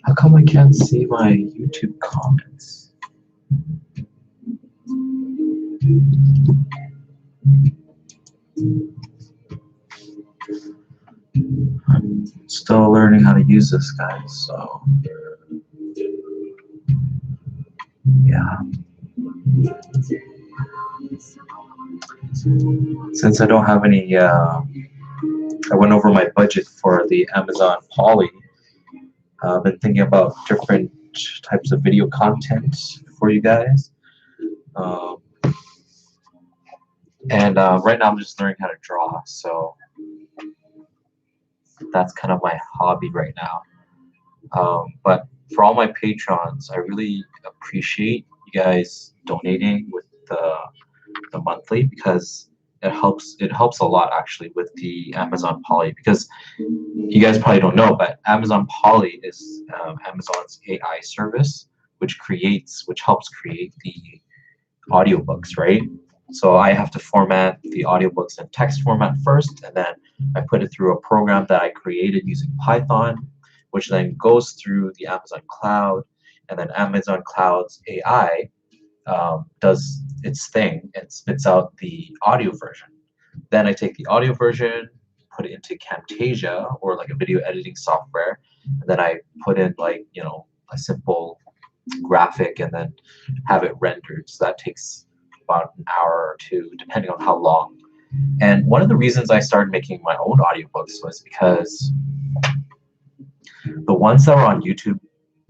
How come I can't see my YouTube comments? I'm still learning how to use this, guys, so yeah. Since I don't have any, I went over my budget for the Amazon Poly. I've been thinking about different types of video content for you guys. And right now I'm just learning how to draw, so that's kind of my hobby right now. But for all my patrons, I really appreciate you guys donating with the monthly, because it helps a lot actually with the Amazon Poly, because you guys probably don't know, but Amazon Poly is Amazon's AI service, which helps create the audiobooks, right? So I have to format the audiobooks in text format first, and then I put it through a program that I created using Python, which then goes through the Amazon cloud, and then Amazon Cloud's AI does its thing and spits out the audio version. Then I take the audio version, put it into Camtasia, or like a video editing software, and then I put in, like, a simple graphic and then have it rendered. So that takes about an hour or two, depending on how long. And one of the reasons I started making my own audiobooks was because the ones that are on YouTube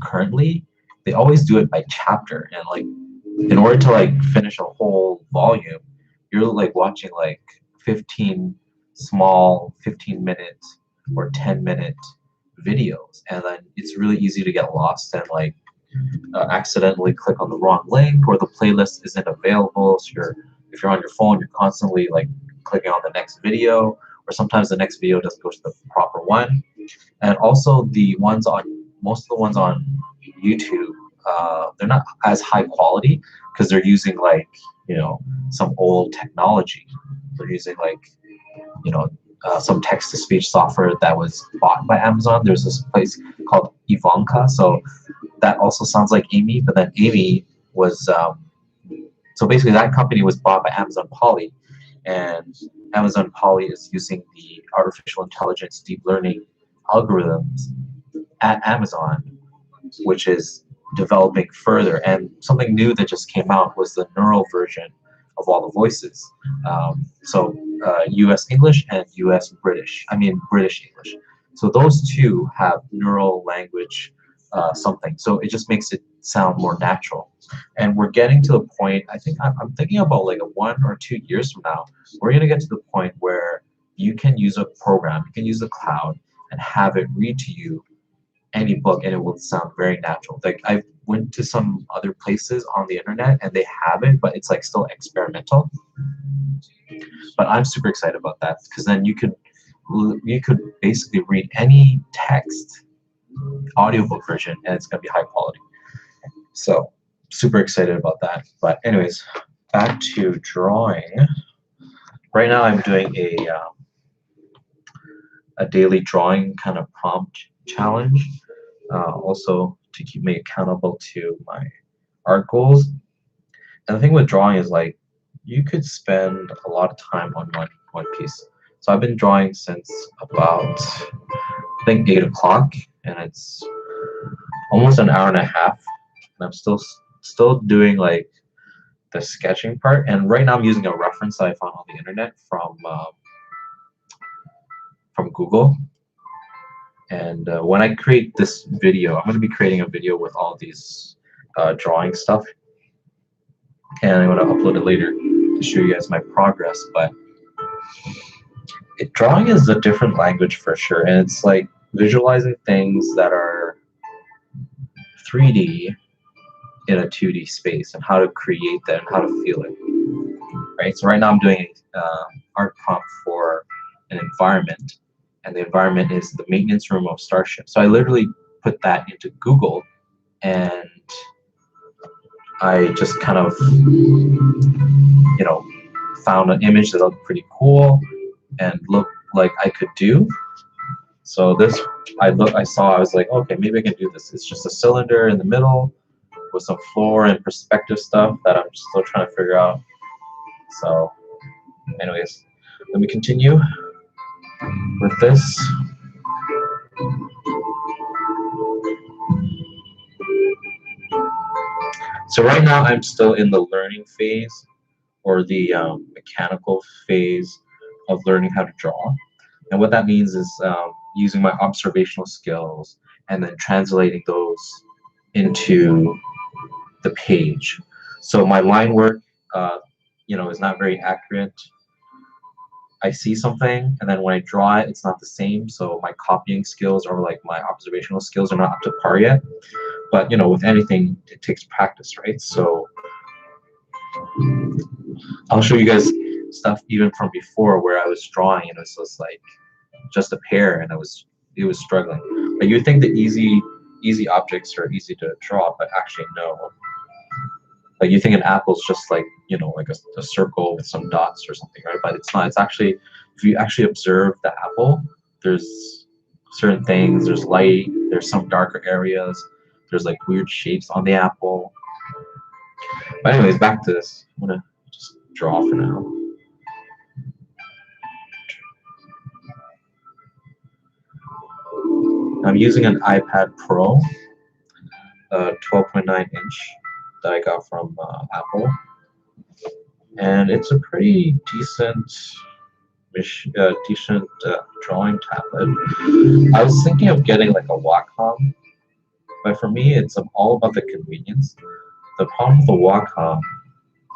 currently, they always do it by chapter, and like in order to like finish a whole volume, you're like watching like 15 15-minute or 10-minute videos, and then it's really easy to get lost and like accidentally click on the wrong link, or the playlist isn't available. So if you're on your phone, you're constantly like clicking on the next video, or sometimes the next video doesn't go to the proper one. And also most of the ones on YouTube, they're not as high quality because they're using like some old technology. They're using like some text-to-speech software that was bought by Amazon. There's this place called Ivanka, so that also sounds like Amy, but then Amy was so basically that company was bought by Amazon Poly, and Amazon Poly is using the artificial intelligence deep learning algorithms at Amazon, which is developing further. And something new that just came out was the neural version of all the voices. So US English and British English. So those two have neural language something. So it just makes it sound more natural. And we're getting to the point, I think I'm thinking about like 1 or 2 years from now, we're going to get to the point where you can use a program, you can use the cloud and have it read to you any book, and it will sound very natural. Like I went to some other places on the internet and they have it, but it's like still experimental. But I'm super excited about that, because then you could basically read any text audiobook version and it's going to be high quality. So super excited about that. But anyways, back to drawing. Right now I'm doing a daily drawing kind of prompt challenge, also to keep me accountable to my art goals. And the thing with drawing is like you could spend a lot of time on one piece. So I've been drawing since about I think 8 o'clock, and it's almost an hour and a half, and I'm still doing like the sketching part. And right now I'm using a reference that I found on the internet from Google. And when I create this video, I'm going to be creating a video with all these drawing stuff, and I'm going to upload it later to show you guys my progress. But drawing is a different language for sure, and it's like visualizing things that are 3D in a 2D space, and how to create that and how to feel it. right? So right now I'm doing art prompt for an environment, and the environment is the maintenance room of Starship. So I literally put that into Google, and I just kind of, found an image that looked pretty cool and looked like I could do. So this, I saw, I was like, okay, maybe I can do this. It's just a cylinder in the middle with some floor and perspective stuff that I'm still trying to figure out. So anyways, let me continue with this. So right now I'm still in the learning phase, or the mechanical phase of learning how to draw. And what that means is using my observational skills and then translating those into the page. So my line work, is not very accurate. I see something, and then when I draw it, it's not the same. So my copying skills or like my observational skills are not up to par yet. But with anything, it takes practice, right? So I'll show you guys stuff even from before where I was drawing and it was just like just a pair, and it was struggling. But you think the easy objects are easy to draw, but actually no. Like you think an apple's just like like a circle with some dots or something, right? But it's not. It's actually, if you actually observe the apple, there's certain things. There's light. There's some darker areas. There's like weird shapes on the apple. But anyways, back to this. I'm gonna just draw for now. I'm using an iPad Pro, 12.9-inch that I got from Apple, and it's a pretty decent drawing tablet. I was thinking of getting like a Wacom, but for me, it's all about the convenience. The problem with the Wacom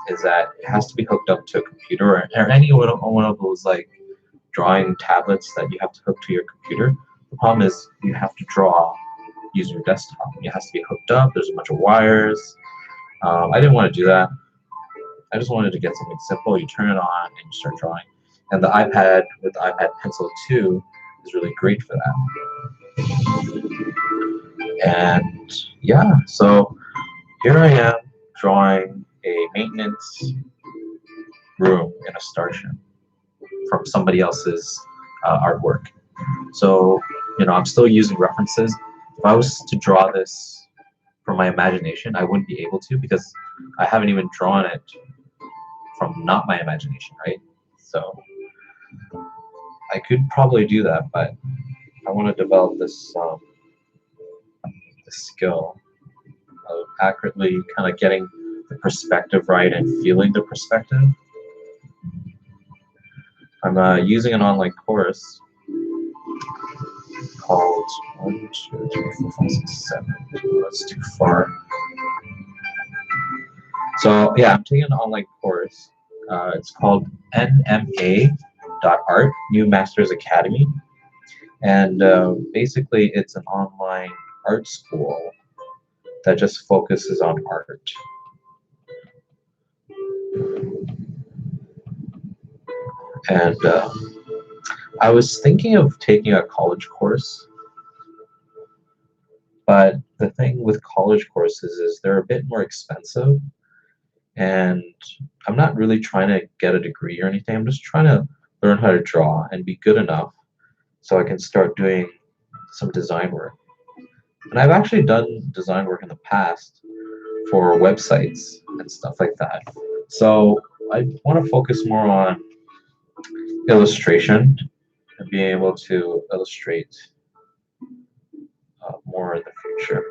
is that it has to be hooked up to a computer, or any one of those like drawing tablets that you have to hook to your computer. The problem is you have to draw using your desktop. It has to be hooked up. There's a bunch of wires. I didn't want to do that. I just wanted to get something simple. You turn it on and you start drawing. And the iPad with the iPad Pencil 2 is really great for that. And yeah, so here I am drawing a maintenance room in a starship from somebody else's artwork. So, I'm still using references. If I was to draw this from my imagination, I wouldn't be able to, because I haven't even drawn it from not my imagination, right? So I could probably do that, but I want to develop this skill of accurately kind of getting the perspective right and feeling the perspective. I'm using an online course called 1, 2, 3, 4, 5, 6, 7. That's too far. So yeah, I'm taking an online course. It's called NMA.art, New Masters Academy, and basically it's an online art school that just focuses on art. And I was thinking of taking a college course, but the thing with college courses is they're a bit more expensive, and I'm not really trying to get a degree or anything. I'm just trying to learn how to draw and be good enough so I can start doing some design work. And I've actually done design work in the past for websites and stuff like that. So I want to focus more on illustration and being able to illustrate more in the future.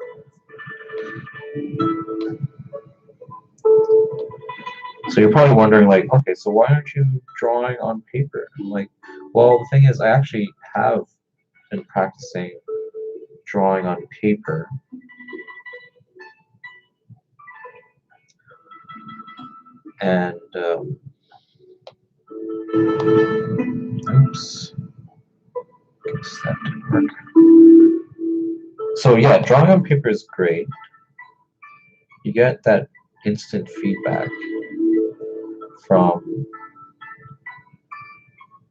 So you're probably wondering, like, okay, so why aren't you drawing on paper? I'm like, well, the thing is, I actually have been practicing drawing on paper. And, oops, guess that didn't work. So yeah, drawing on paper is great. You get that instant feedback from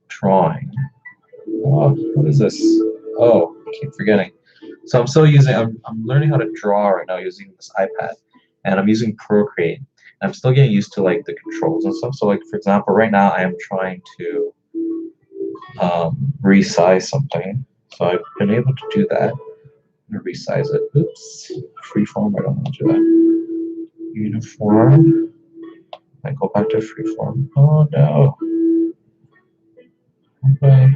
drawing. Oh, what is this? Oh, I keep forgetting. So I'm still using, I'm learning how to draw right now using this iPad, and I'm using Procreate. I'm still getting used to like the controls and stuff. So like for example, right now I am trying to resize something. So I've been able to do that. I'm gonna resize it. Oops, freeform. I don't want to do that. Uniform. I go back to freeform. Oh no. Okay.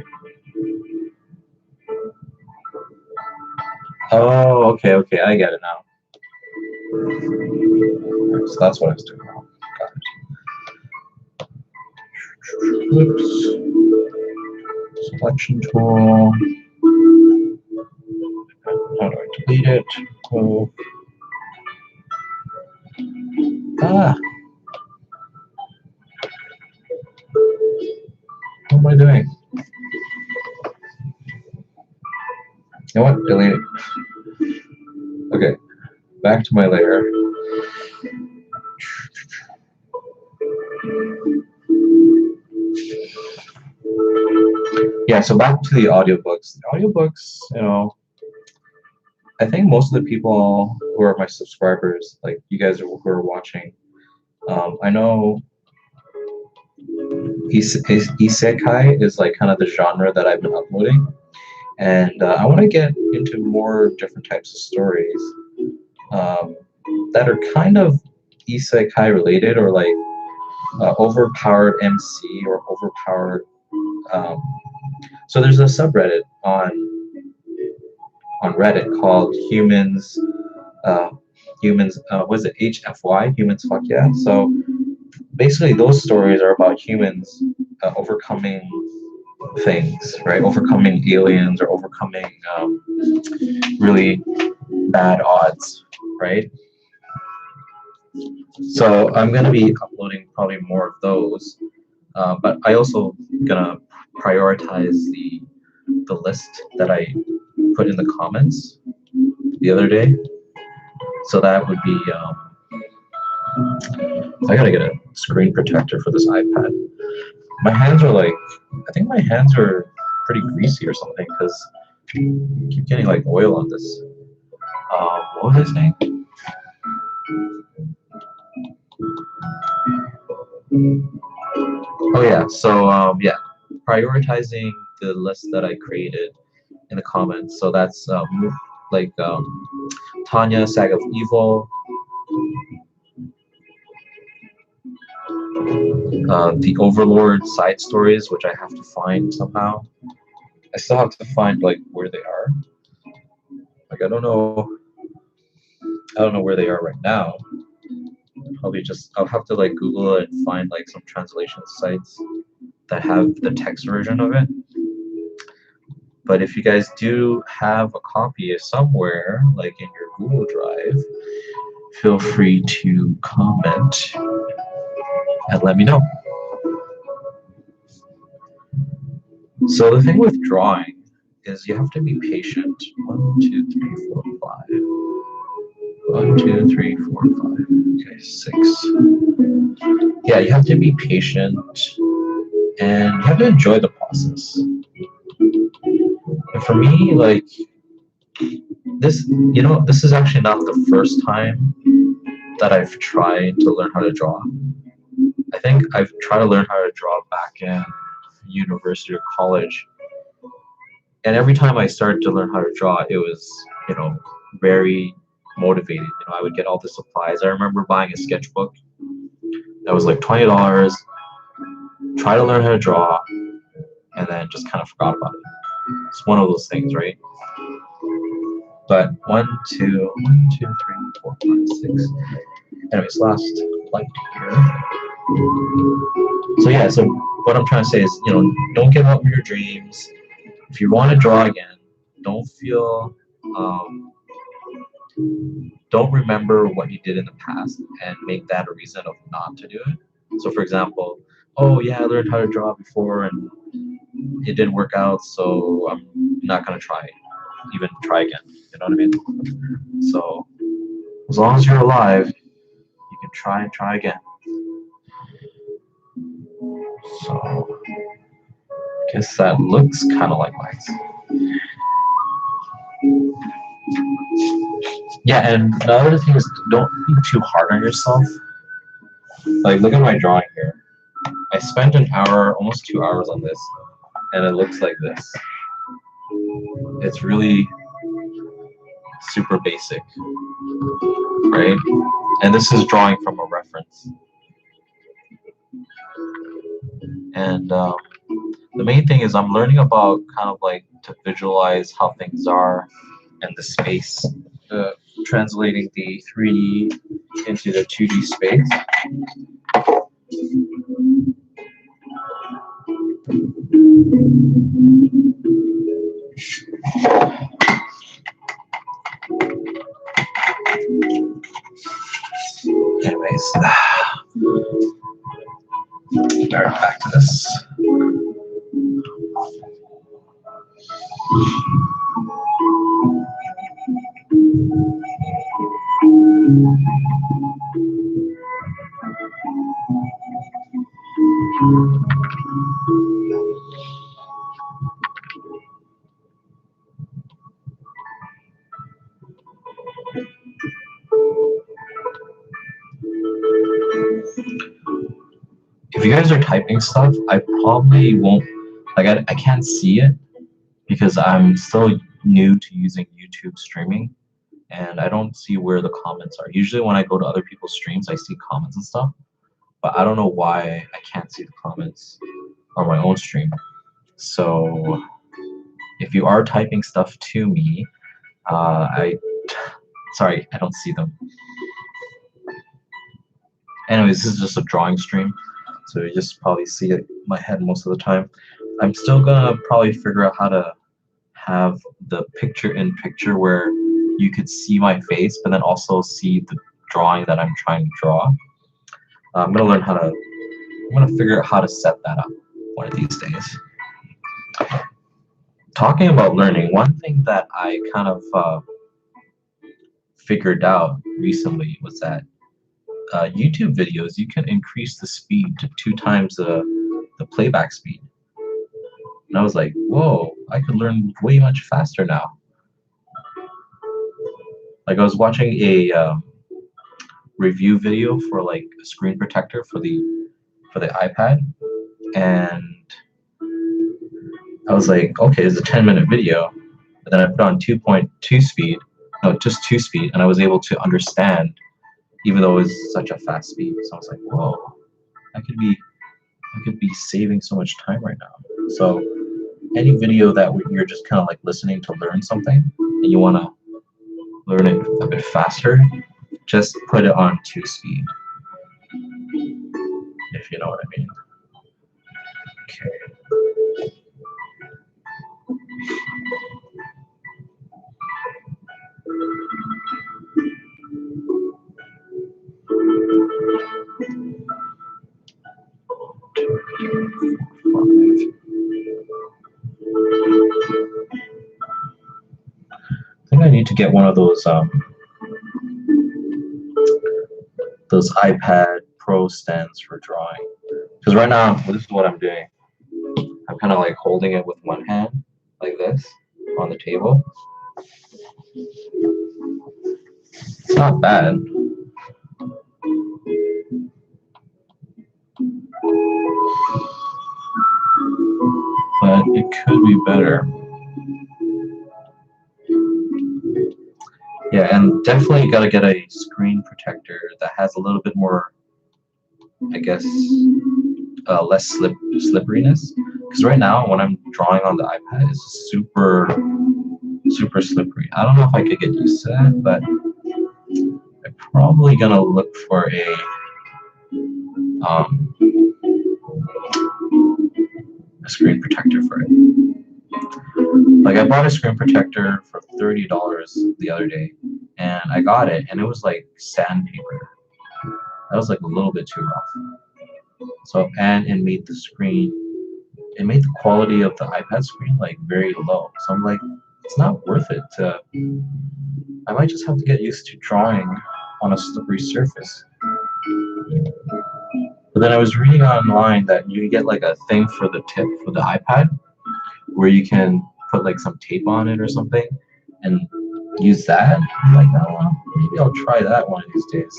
Oh, okay, okay. I get it now. So that's what I was doing wrong. Got it. Oops. Selection tool. How do I delete it? Oh. Ah. What am I doing? You know what? Delete it. Okay. Back to my layer. Yeah, so back to the audiobooks. The audiobooks, you know, I think most of the people who are my subscribers, like you guys who are watching, I know isekai is like kind of the genre that I've been uploading, and I want to get into more different types of stories that are kind of isekai related, or like overpowered MC or overpowered. Um, so there's a subreddit on Reddit called was it HFY? Humans Fuck Yeah. So basically, those stories are about humans overcoming things, right? Overcoming aliens or overcoming really bad odds, right? So I'm gonna be uploading probably more of those, but I also gonna prioritize the list that I put in the comments the other day. So that would be I gotta get a screen protector for this iPad. My hands are like, I think my hands are pretty greasy or something because I keep getting like oil on this. What was I saying? Oh yeah, so yeah, prioritizing the list that I created in the comments. So that's like Tanya, Saga of Evil, the Overlord side stories, which I have to find somehow. I still have to find like where they are. Like I don't know where they are right now. Probably just I'll have to like Google it and find like some translation sites that have the text version of it. But if you guys do have a copy somewhere, like in your Google Drive, feel free to comment and let me know. So the thing with drawing is you have to be patient. 1, 2, 3, 4, 5. 1, 2, 3, 4, 5. Okay, 6. Yeah, you have to be patient and you have to enjoy the process. And for me, like this, this is actually not the first time that I've tried to learn how to draw. I think I've tried to learn how to draw back in university or college. And every time I started to learn how to draw, it was, very motivated. I would get all the supplies. I remember buying a sketchbook that was like $20, try to learn how to draw, and then just kind of forgot about it. It's one of those things, right? But 1, 2, 1, 2, 3, 4, 5, 6. Anyways, last light here. So yeah, so what I'm trying to say is, don't give up on your dreams. If you want to draw again, don't feel, don't remember what you did in the past and make that a reason of not to do it. So for example, oh yeah, I learned how to draw before and it didn't work out, so I'm not gonna even try again. You know what I mean? So as long as you're alive, you can try and try again. So I guess that looks kind of like mine. Yeah, and the other thing is don't be too hard on yourself. Like, look at my drawing here. I spent an hour, almost 2 hours on this, and it looks like this. It's really super basic, right? And this is drawing from a reference. And the main thing is I'm learning about kind of like to visualize how things are and the space, translating the 3D into the 2D space. Anyways, back to this. If you guys are typing stuff, I probably won't, like, I can't see it because I'm still new to using YouTube streaming, and I don't see where the comments are. Usually when I go to other people's streams, I see comments and stuff, but I don't know why I can't see the comments on my own stream. So if you are typing stuff to me, sorry, I don't see them. Anyways, this is just a drawing stream, so you just probably see it in my head most of the time. I'm still gonna probably figure out how to have the picture-in-picture where you could see my face, but then also see the drawing that I'm trying to draw. I'm gonna figure out how to set that up one of these days. Talking about learning, one thing that I kind of figured out recently was that YouTube videos, you can increase the speed to 2 times the playback speed. And I was like, whoa, I could learn way much faster now. Like, I was watching a review video for like a screen protector for the iPad, and I was like, okay, it's a 10-minute video. But then I put on 2.2 speed, no, just 2 speed, and I was able to understand, even though it was such a fast speed. So I was like, whoa, I could be saving so much time right now. So any video that you're just kind of like listening to learn something and you want to learn it a bit faster, just put it on 2 speed, if you know what I mean. Okay. I think I need to get one of those iPad Pro stands for drawing. Because right now, this is what I'm doing. I'm kind of like holding it with one hand, like this, on the table. It's not bad. But it could be better. Yeah, and definitely got to get a screen protector that has a little bit more, I guess, less slipperiness. Because right now, when I'm drawing on the iPad, it's super slippery. I don't know if I could get used to that, but I'm probably gonna look for a screen protector for it. Like, I bought a screen protector for $30 the other day, and I got it, and it was like sandpaper. That was like a little bit too rough. So, and it made the quality of the iPad screen like very low. So I'm like, it's not worth it. I might just have to get used to drawing on a slippery surface. But then I was reading online that you get like a thing for the tip for the iPad where you can put like some tape on it or something and use that. I'm like, oh, well, maybe I'll try that one of these days.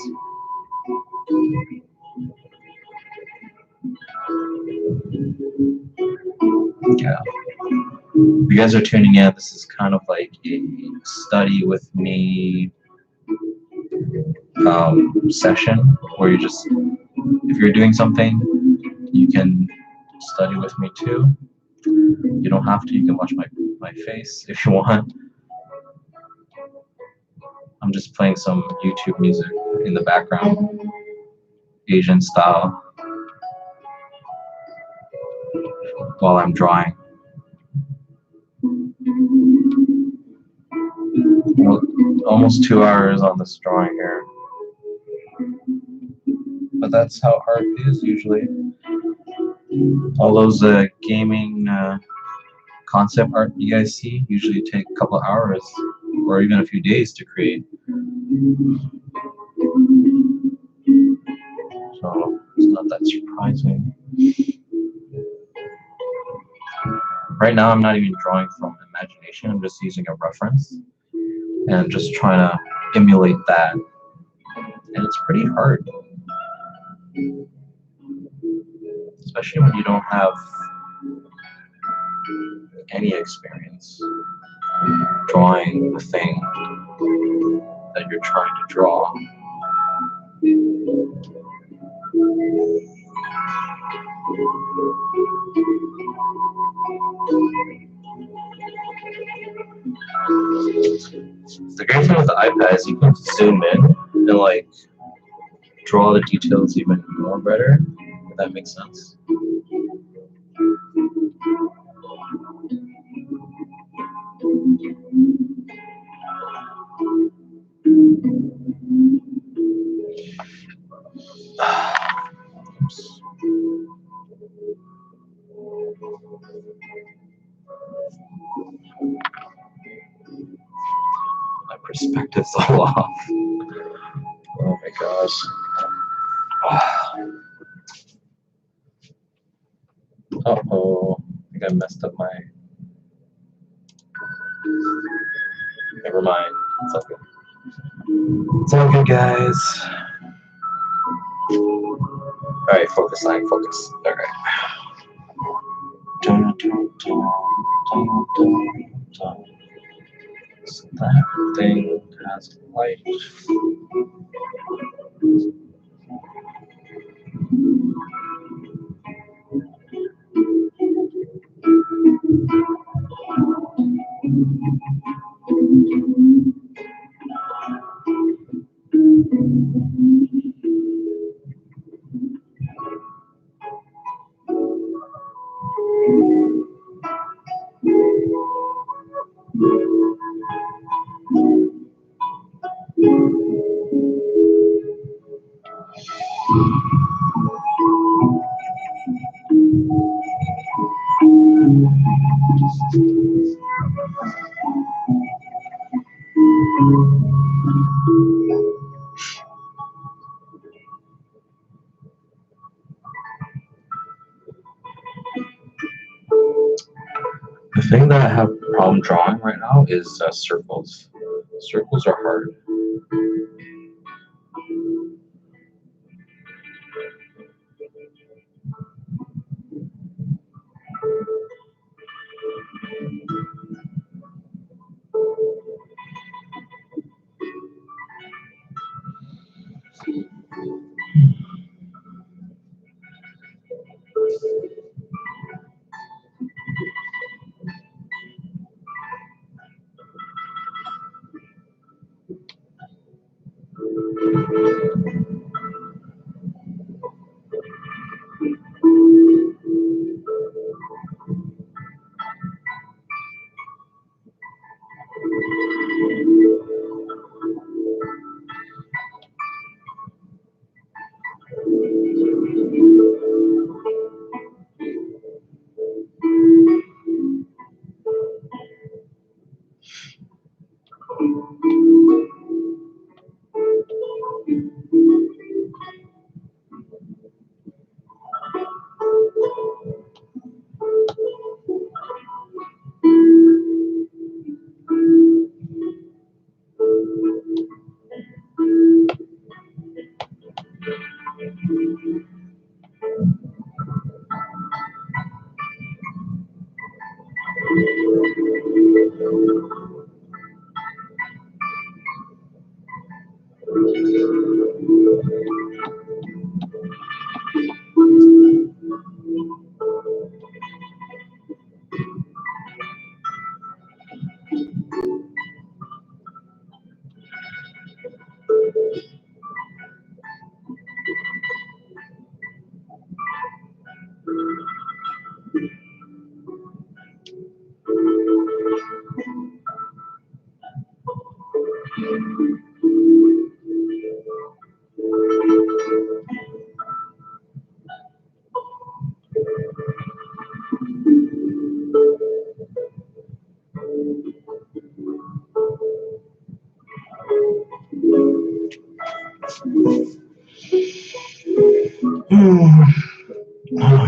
Yeah. If you guys are tuning in, this is kind of like a study with me session where you just, if you're doing something, you can study with me too. You don't have to, you can watch my face if you want. I'm just playing some YouTube music in the background, Asian style, while I'm drawing. Well, almost 2 hours on this drawing here. But that's how art is usually. All those gaming concept art you guys see usually take a couple hours or even a few days to create. So it's not that surprising. Right now I'm not even drawing from imagination, I'm just using a reference and just trying to emulate that. And it's pretty hard, especially when you don't have any experience drawing the thing that you're trying to draw. The great thing with the iPad is you can zoom in and like draw the details even more better, if that makes sense. Oops. My perspective's all off. Oh my gosh. Uh-oh. I think I messed up my... Never mind. It's all good. It's all good, guys. Alright, focus, line, focus. Alright. So that thing has light. The thing that I have a problem drawing right now is circles. Circles are hard.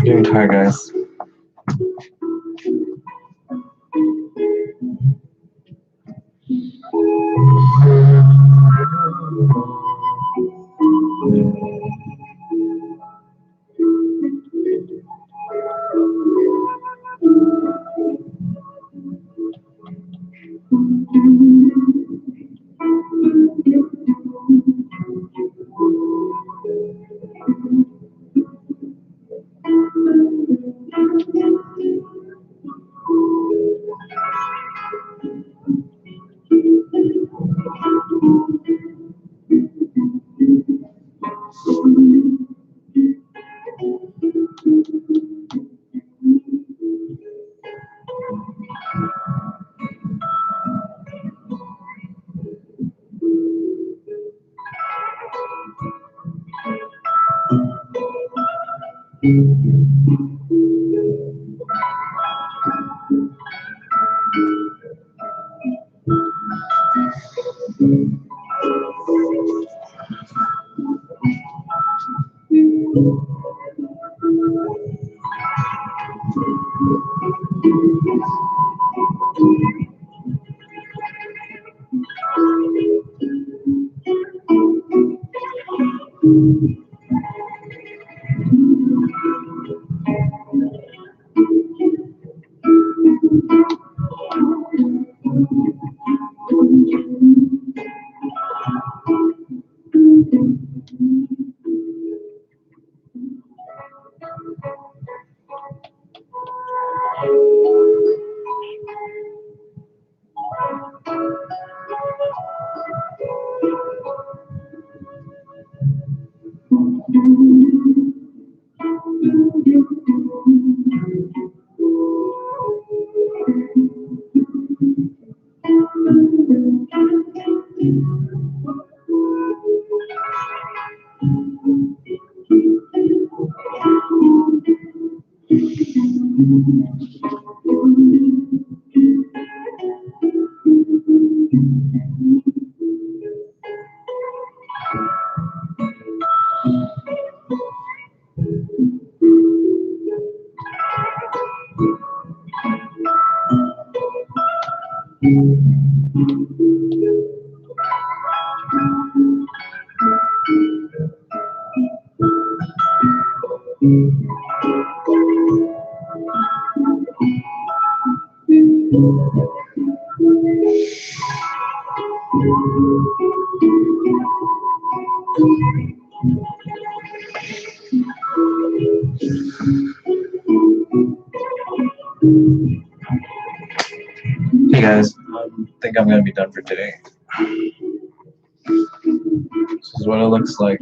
Doing tired, guys. Hey guys, I think I'm gonna be done for today. This is what it looks like.